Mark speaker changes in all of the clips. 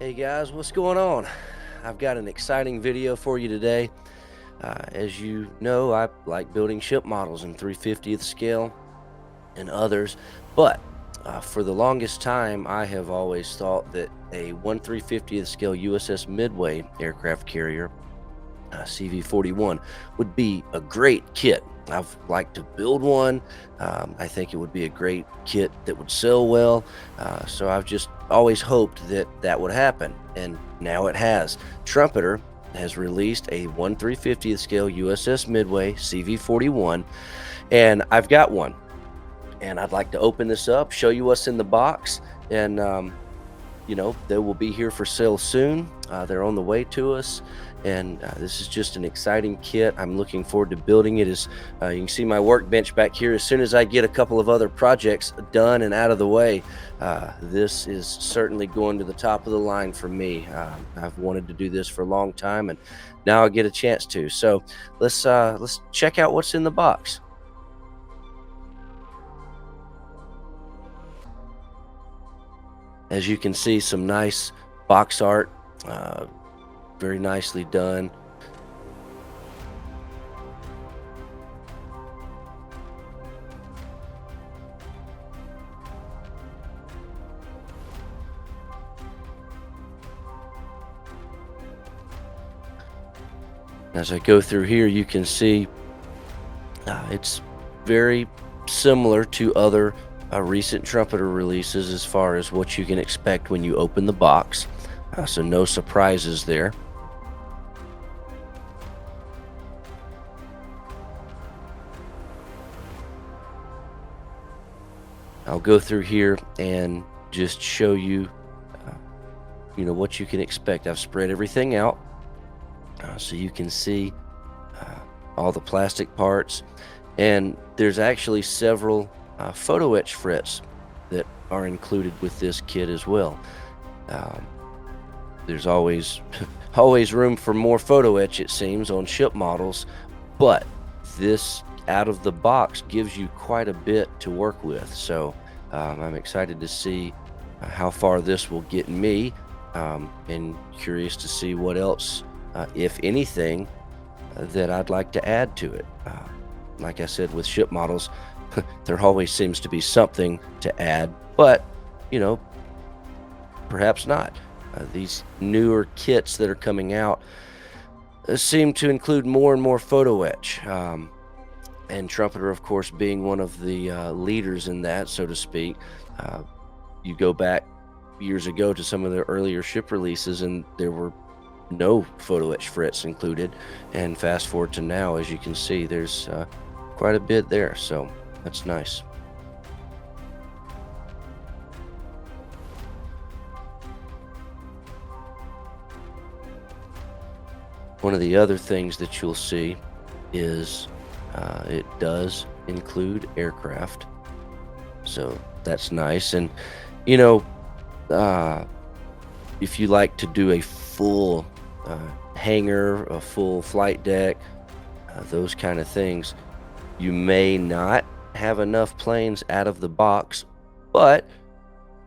Speaker 1: Hey guys, what's going on? I've got an exciting video for you today. As you know, I like building ship models in 350th scale and others, but for the longest time, I have always thought that a 1/350th scale USS Midway aircraft carrier, CV-41, would be a great kit. I've liked to build one. I think it would be a great kit that would sell well. So I've just always hoped that that would happen, and now it has. Trumpeter has released a 1/350th scale USS Midway CV-41, and I've got one. And I'd like to open this up, show you what's in the box, and they will be here for sale soon. They're on the way to us, and this is just an exciting kit. I'm looking forward to building it. As you can see my workbench back here, as soon as I get a couple of other projects done and out of the way, this is certainly going to the top of the line for me. I've wanted to do this for a long time, and now I get a chance to. So let's check out what's in the box. As you can see, some nice box art, uh, very nicely done. As I go through here, you can see it's very similar to other recent Trumpeter releases as far as what you can expect when you open the box. So no surprises there. I'll go through here and just show you, uh, what you can expect. I've spread everything out so you can see uh, all the plastic parts, and there's actually several photo etch frets that are included with this kit as well. Um, there's always always room for more photo etch, it seems, on ship models, but this out of the box gives you quite a bit to work with. So I'm excited to see how far this will get me, and curious to see what else, if anything, that I'd like to add to it. Like I said, with ship models, there always seems to be something to add, but you know, perhaps not. These newer kits that are coming out seem to include more and more photo etch. And Trumpeter, of course, being one of the leaders in that, so to speak. Uh, you go back years ago to some of the earlier ship releases, and there were no photo etch frets included. And fast forward to now, as you can see, there's quite a bit there, so that's nice. One of the other things that you'll see is it does include aircraft, so that's nice. And you know, uh, if you like to do a full uh, hangar, a full flight deck, those kind of things, you may not have enough planes out of the box, but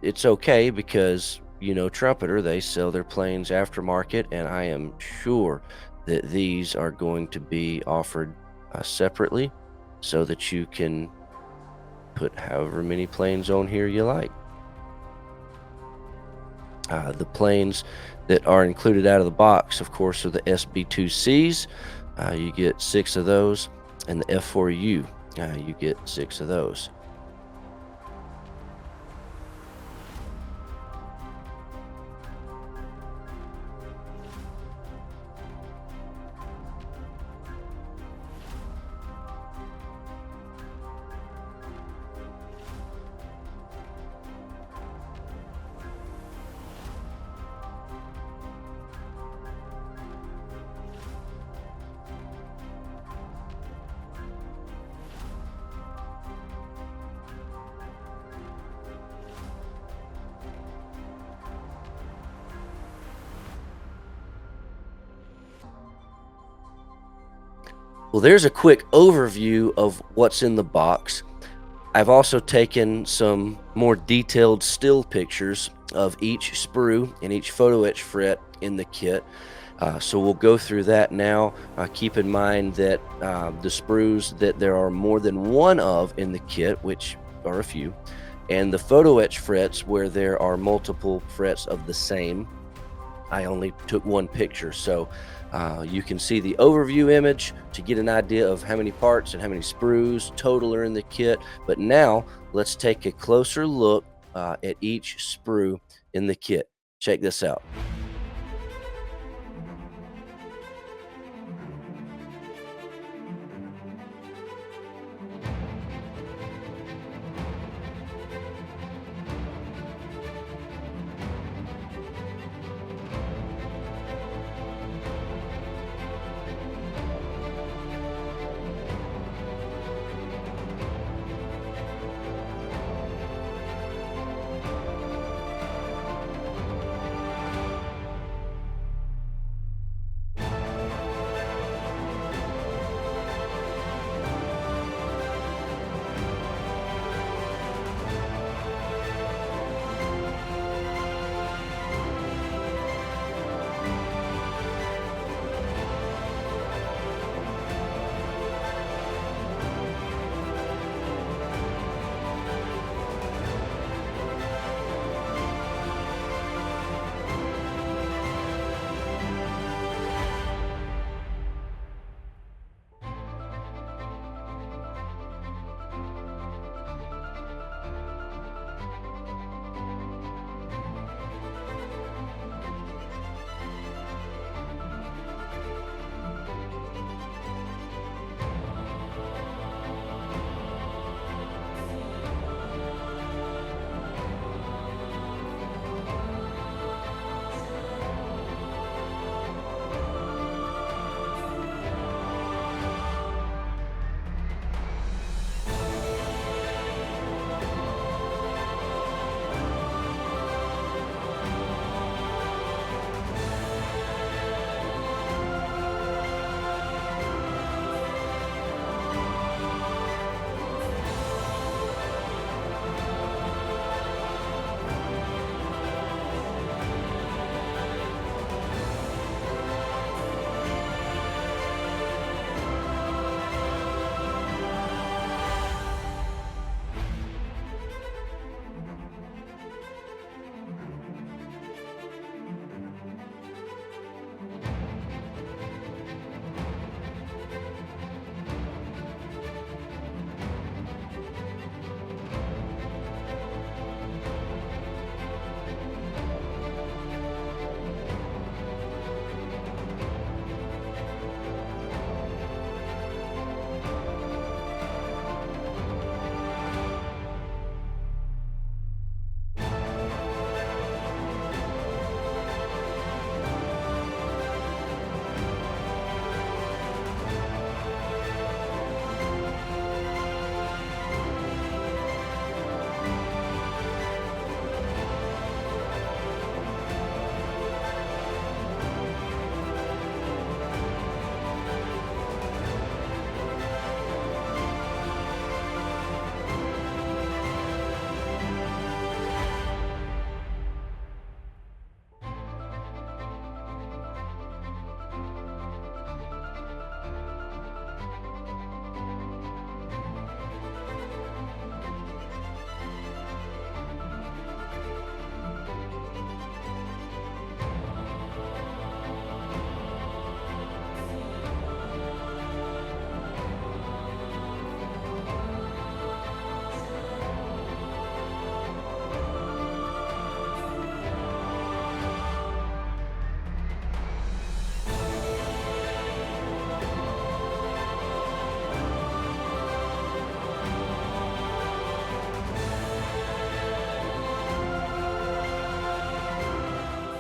Speaker 1: it's okay because Trumpeter, they sell their planes aftermarket, and I am sure that these are going to be offered separately so that you can put however many planes on here you like. The planes that are included out of the box, of course, are the SB-2Cs. You get 6 of those, and the F-4U, you get 6 of those. Well, there's a quick overview of what's in the box. I've also taken some more detailed still pictures of each sprue and each photo etch fret in the kit. So we'll go through that now. Keep in mind that the sprues that there are more than one of in the kit, which are a few, and the photo etch frets where there are multiple frets of the same, I only took one picture. So you can see the overview image to get an idea of how many parts and how many sprues total are in the kit. But now let's take a closer look at each sprue in the kit. Check this out.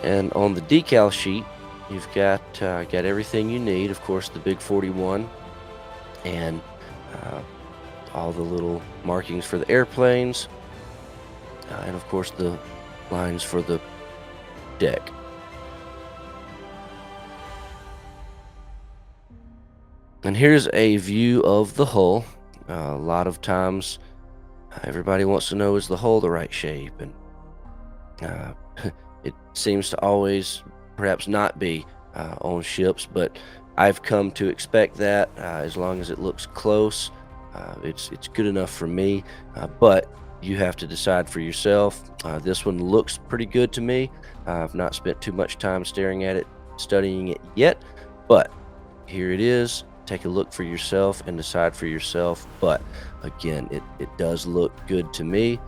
Speaker 1: And on the decal sheet, you've got everything you need. Of course, the big 41 and uh, all the little markings for the airplanes, and of course the lines for the deck. And here's a view of the hull. A lot of times, everybody wants to know, is the hull the right shape? And It seems to always perhaps not be on ships, but I've come to expect that as long as it looks close. It's good enough for me, but you have to decide for yourself. This one looks pretty good to me. I've not spent too much time staring at it, studying it yet, but here it is. Take a look for yourself and decide for yourself. But again, it does look good to me,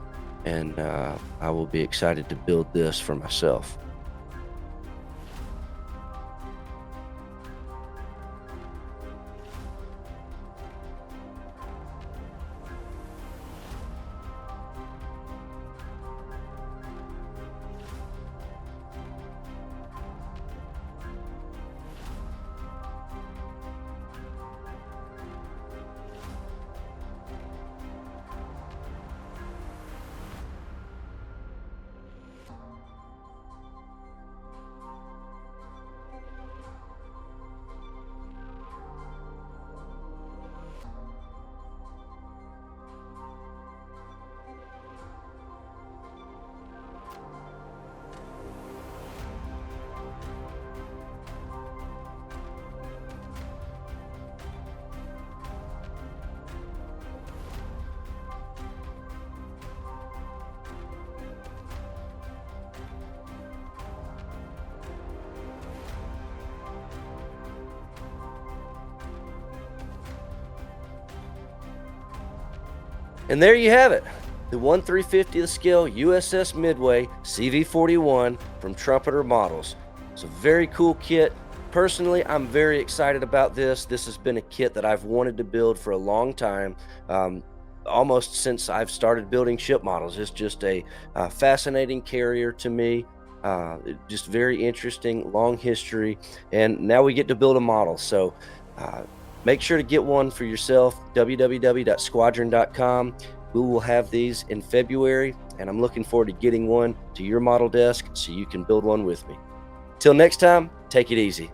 Speaker 1: and I will be excited to build this for myself. And there you have it, the 1/350th scale USS Midway CV-41 from Trumpeter Models. It's a very cool kit. Personally, I'm very excited about this. This has been a kit that I've wanted to build for a long time, um, almost since I've started building ship models. It's just a fascinating carrier to me. Just very interesting, long history, and now we get to build a model. So uh, make sure to get one for yourself. www.squadron.com. We will have these in February, and I'm looking forward to getting one to your model desk so you can build one with me. Till next time, take it easy.